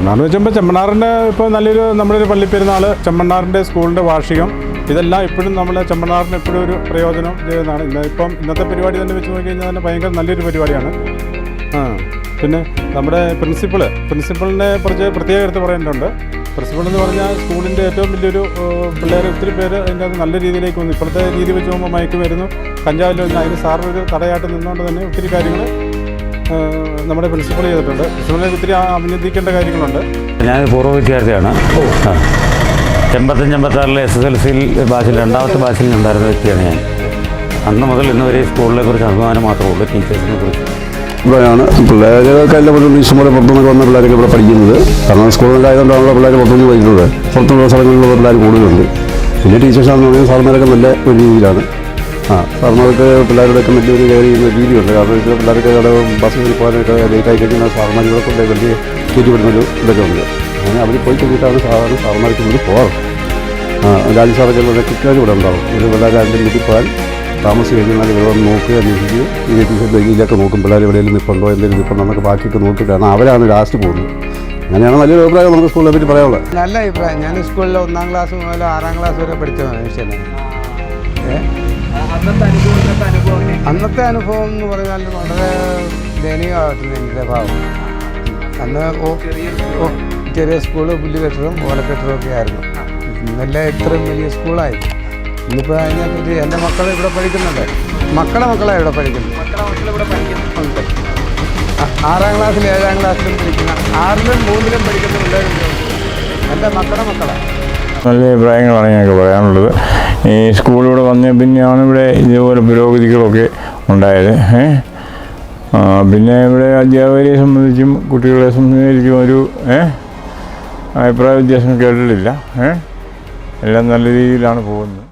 ചെമ്മണ്ണാർ വെച്ചുമ്പോൾ ചെമ്മണ്ണാറിൻ്റെ ഇപ്പോൾ നല്ലൊരു നമ്മുടെ ഒരു പള്ളിപ്പെരുന്നാൾ, ചെമ്മണ്ണാറിൻ്റെ സ്കൂളിൻ്റെ വാർഷികം, ഇതെല്ലാം ഇപ്പോഴും നമ്മൾ ചെമ്മണ്ണാറിന് എപ്പോഴും ഒരു പ്രയോജനം ചെയ്യുന്നതാണ്. ഇന്നത്തെ പരിപാടി തന്നെ വെച്ച് നോക്കി കഴിഞ്ഞാൽ തന്നെ ഭയങ്കര നല്ലൊരു പരിപാടിയാണ്. പിന്നെ നമ്മുടെ പ്രിൻസിപ്പളിനെ കുറിച്ച് പ്രത്യേകം എടുത്ത് പറയേണ്ടതുണ്ട്. പ്രിൻസിപ്പൾ എന്ന് പറഞ്ഞാൽ സ്കൂളിൻ്റെ ഏറ്റവും വലിയൊരു പിള്ളേർ ഒത്തിരി പേര് അതിൻ്റെ അത് നല്ല രീതിയിലേക്ക് വന്നു. ഇപ്പോഴത്തെ രീതി വെച്ച് പോകുമ്പോൾ മയക്കുമരുന്ന്, കഞ്ചാവിൽ വന്ന് അതിന് സാറിനൊരു തടയായിട്ട് നിന്നുകൊണ്ട് തന്നെ ഒത്തിരി കാര്യങ്ങൾ നമ്മുടെ പ്രിൻസിപ്പൾ ചെയ്തിട്ടുണ്ട്. പ്രിൻസിപ്പളിനെ ഒത്തിരി അഭിനന്ദിക്കേണ്ട കാര്യങ്ങളുണ്ട്. ഞാൻ പൂർവ്വ വിദ്യാർത്ഥിയാണ്. 85-86 SSLC ബാച്ചിൽ 2ാമത്തെ ബാച്ചിൽ ഉണ്ടായിരുന്ന വ്യക്തിയാണ് ഞാൻ. അന്ന് മുതൽ ഇന്ന് വരെ സ്കൂളിനെ കുറിച്ച് അഭിമാനം മാത്രമേ ഉള്ളൂ. ടീച്ചേഴ്സിനെ കുറിച്ച് ഇവിടെയാണ് പിള്ളേരൊക്കെ എല്ലാം ഇഷ്ടംപോലെ പുറത്തുനിന്നൊക്കെ വന്ന പിള്ളേരൊക്കെ ഇവിടെ പഠിക്കുന്നത്. കാരണം സ്കൂളിലായതുകൊണ്ടാണല്ലോ പിള്ളേർ പുറത്തുനിന്ന് പഠിക്കുന്നത്. പുറത്തുള്ള സ്ഥലങ്ങളിലുള്ള പിള്ളേർ കൂടുതലുണ്ട്. പിന്നെ ടീച്ചേഴ്സാണെന്ന് പറഞ്ഞാൽ സാർമാരൊക്കെ നല്ല ഒരു രീതിയിലാണ്. സാർമാർക്ക് പിള്ളേരുടെയൊക്കെ വലിയൊരു കെയർ ചെയ്യുന്ന രീതിയുണ്ട്. കാരണം ഇത് പിള്ളേർക്ക് അവിടെ ബസ് കയറി പോകാനൊക്കെ ലേറ്റായി കഴിഞ്ഞാൽ സാർമാരികളൊക്കെ വലിയ കയറ്റിവിടുന്നൊരു ഇതൊക്കെ ഉണ്ട്. അങ്ങനെ അവർ പോയി കഴിഞ്ഞിട്ടാണ് സാധാരണ സാർമാർക്ക് മുന്നിൽ പോകാറ്. രാജു സാറൊക്കെ വളരെ കൃത്യമായിട്ട് ഇവിടെ ഉണ്ടാവും. ഒരു പിള്ളേർ അതിൻ്റെ വീട്ടിൽ പോകാൻ താമസിച്ച് കഴിഞ്ഞാൽ ഇവിടെ വന്ന് നോക്കുക, അന്വേഷിക്കുക, ഈ ടീച്ചർ ബെഗിയിലൊക്കെ നോക്കും പിള്ളേർ എവിടെയെങ്കിലും നിൽപ്പുണ്ടോ, എന്തെങ്കിലും നിൽപ്പുണ്ടോ എന്നൊക്കെ ബാക്കിയൊക്കെ നോക്കിയിട്ടാണ് അവരാണ് ലാസ്റ്റ് പോകുന്നത്. അങ്ങനെയാണ് നല്ലൊരു അഭിപ്രായം നമുക്ക് സ്കൂളിനെ പറ്റി പറയാനുള്ളത്. നല്ല അഭിപ്രായം. ഞാൻ സ്കൂളിൽ 1ാം ക്ലാസ് മുതൽ 6ാം ക്ലാസ് വരെ പഠിച്ച മനുഷ്യനാണ്. അന്നത്തെ അനുഭവം എന്ന് പറഞ്ഞാൽ വളരെ ദയനീയമായിരുന്നു എൻ്റെ ഭാവം. അന്ന് ചെറിയ സ്കൂള്, പുല്ല് കെട്ടിടം, ഓലക്കെട്ടിടം ഒക്കെ ആയിരുന്നു. ഇന്നെല്ലാം ഇത്രയും വലിയ സ്കൂളായി. ഇന്നിപ്പോൾ അതിനെപ്പറ്റി എൻ്റെ മക്കൾ ഇവിടെ പഠിക്കുന്നുണ്ട്. മക്കളെ ഇവിടെ പഠിക്കുന്നു. 6ാം ക്ലാസ്സിലും 7ാം ക്ലാസ്സിലും പഠിക്കുന്ന, 6ലും 3ലും പഠിക്കുന്ന പിള്ളേരുണ്ട്. എൻ്റെ മക്കളാണ്. നല്ല അഭിപ്രായങ്ങളാണ് ഞങ്ങൾക്ക് പറയാനുള്ളത്. ഈ സ്കൂളിലൂടെ വന്ന പിന്നെയാണ് ഇവിടെ ഇതേപോലെ പുരോഗതികളൊക്കെ ഉണ്ടായത്. പിന്നെ ഇവിടെ അധ്യാപകരെ സംബന്ധിച്ചും കുട്ടികളെ സംബന്ധിച്ചും ഒരു അഭിപ്രായ വ്യത്യാസം കേട്ടിട്ടില്ല. എല്ലാം നല്ല രീതിയിലാണ് പോകുന്നത്.